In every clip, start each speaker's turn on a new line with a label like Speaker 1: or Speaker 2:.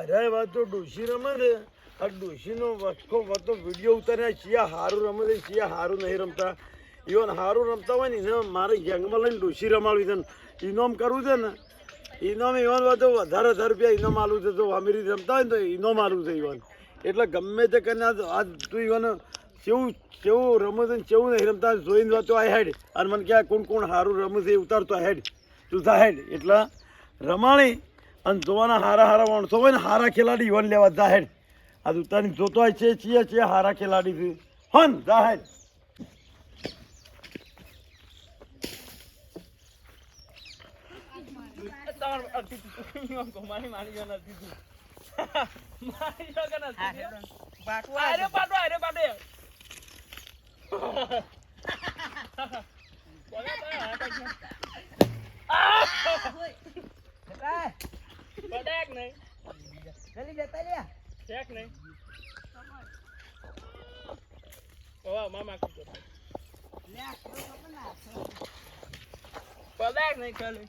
Speaker 1: અરે વાત તો ડોશી રમે ને આ ડોશીનો વસ્કો વતો વિડીયો ઉતાર્યા શિયા હારું રમે છે શિયા હારું નહીં રમતા ઇવન હારું રમતા હોય ને એને મારે ગેંગમાં લઈને ડોશી રમાડવી છે ને ઇનામ કરવું છે ને ઇનામ ઇવન વાતો વધારે રૂપિયા ઇનામ આલવું છે તો અમીરી રમતા હોય ને તો ઇનામ આલવું છે ઇવન એટલે ગમે તે કરીને આજ તું ઇવન કેવું રમે છે ને કેવું નહીં રમતા જોઈને વાતો આ હેડ અને મને ક્યાં કોણ હારું રમે છે એ ઉતારતો હેડ તું થા હેડ એટલે રમાણી અને જોવાના હારા માણસો હોય ને હારા ખેલાડી ઇવન લેવા જાહેર આ ઉતારી જોતો હોય છે છીએ હારા ખેલાડી છે હન જાહેર
Speaker 2: પડાક નહીં જલ્દી જતા લે ચેક નહીં ઓવા મામા કીધું લે પડાક નહીં ચાલે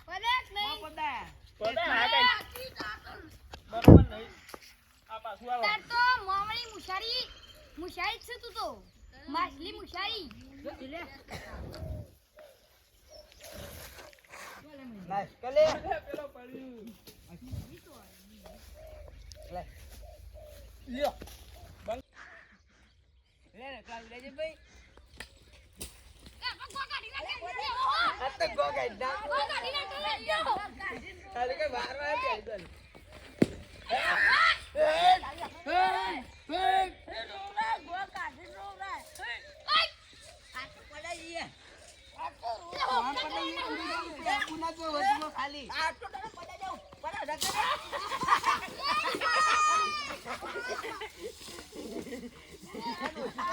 Speaker 2: પડાક નહીં પડા હા કઈ બરાબર નહીં આ પાછું આવો તાર તો મોમણી મુશારી છે તું તો માછલી મુશારી લે નાઈસ કલે પેલો પડ્યું લે લ્યો બંગ લે ને કાલ લેજે ભાઈ ગો ગાડી ના આ તો ગો ગાડી ના લ્યો અરે કે બાર વાર જાય તો ખાલી આટલો તો પડા જાવ પડા ધક્કા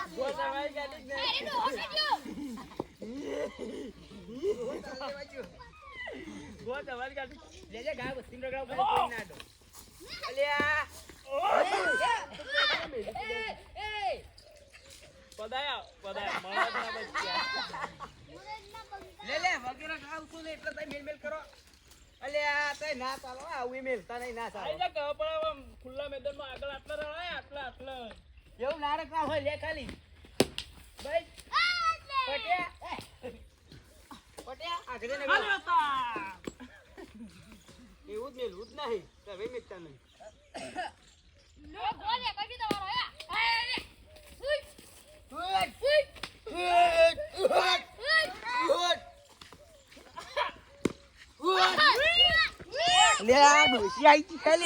Speaker 2: ગો દવાઈ ગાડી ને અરે નો હોસ્યો ગો દવાઈ ગાડી લેજે ગા બસ્તીન રગડા ઉપર ના દો અલ્યા પડાયા મળા ના બચ્યા લે વગેરે ખાવ છું ને એટલે તમે મેલ કરો અલે આ તે ના ચાલો આવું મેલતા નહીં ના ચાલો આઈ જા પણ ખુલ્લા મેદાનમાં આગળ આટલા રળાય આટલા એવું ના રખા હોય લે ખાલી ભાઈ પટ્યા આગળ ને હાલતા એવું જ મેલું જ નહીં તમે મેલતા નહીં લો ગોલે કઈ તમારો લે આ ડોસી આઈ કી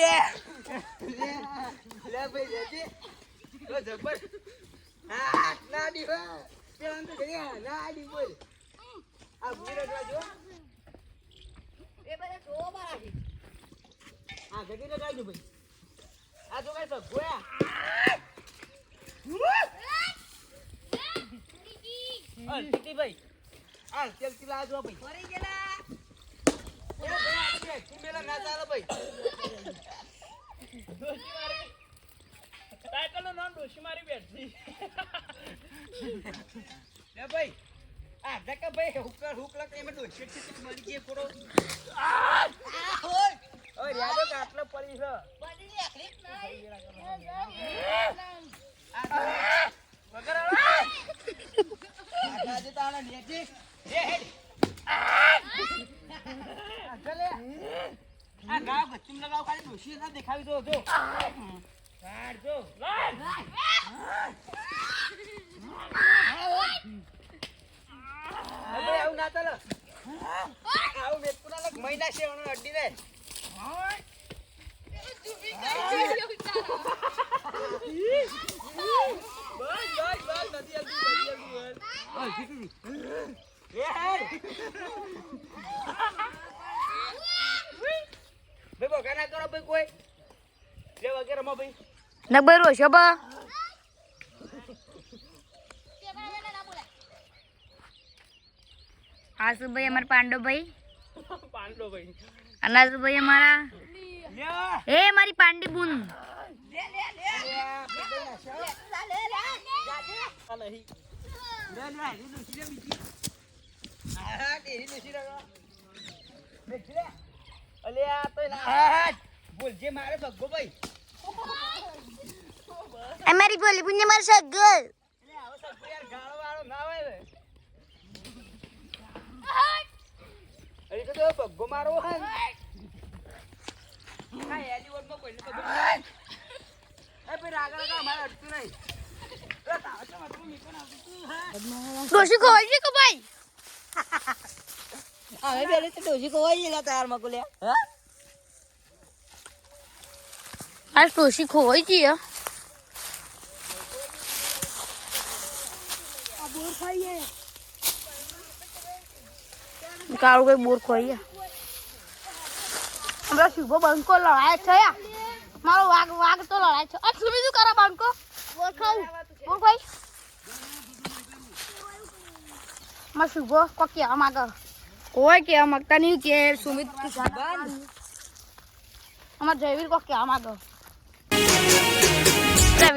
Speaker 2: લે ભાઈ લેજે તો જબર હા ના દી પેલા તો ગયા ના દી બોલ આ ભૂરે જો એ બરે તો મારાથી આ ગડી ને ગાઈ દો ભાઈ આ જો કઈ તો ગોયા ટીટી ભાઈ આ ચલ ચલા જો ભાઈ ફરી ગેલા એ ભાઈ તું મેલા ના ચાલે ભાઈ ડોશી મારી સાયકલ નો નામ ડોશી મારી બેઠી લે ભાઈ આ ધક્કા ભાઈ હુક લક એમ ડોશી થી મરી ગઈ થોડો ઓય યાદો કે આટલો પડી છે પડી લે ક્લિક નહીં વગર આજે તાણા નેજી એ હેડ ચલે આ ગાવ ગચુમ લગાવ ખાલી ડોશી ના દેખાવી દો જો કાઢ જો અરે આવું ના ચાલો આવું મેકુના લગ મહિના છે ઓનો અડ્ડી રે
Speaker 3: નબરો શોભા આસુભાઈ અમાર પાંડોભાઈ અનાસુભાઈ અમારા એ મારી પાંડી બુન
Speaker 2: અલ્યા તો ના બોલજે મારે ભગો ભાઈ
Speaker 3: અમારી બોલી પુણ્ય માર સગલ
Speaker 2: અરે આવો સગો યાર ગાળો વાળો ના હોય ને અરે તો ભગો મારો હે કાઈ એલી ઓરમાં કોઈને ભગો એ ભાઈ રાગડા કા મારે અડતું નહીં એ તાવ તો મતલબ નીકળ આવતું
Speaker 3: ડોશી ખોઈ છે કે ભાઈ
Speaker 2: હવે બેલે તો ડોશી કોઈ ગયેલા તાર માં કોલે હા
Speaker 3: આ ડોશી ખોઈ છે કાળું કઈ બોર ખોઈ હમણાં શુભો બંકો લડાય છે મારો વાઘ તો લડાય છે આ સુમી શું કરે બંકો બોર ખાવું બોર ખાઈ માં શુભો કોક કહેવા માંગે કોઈ કહેવા માંગતા નહીં કે સુમિત અમાર જયવીર કોક કહેવા માંગે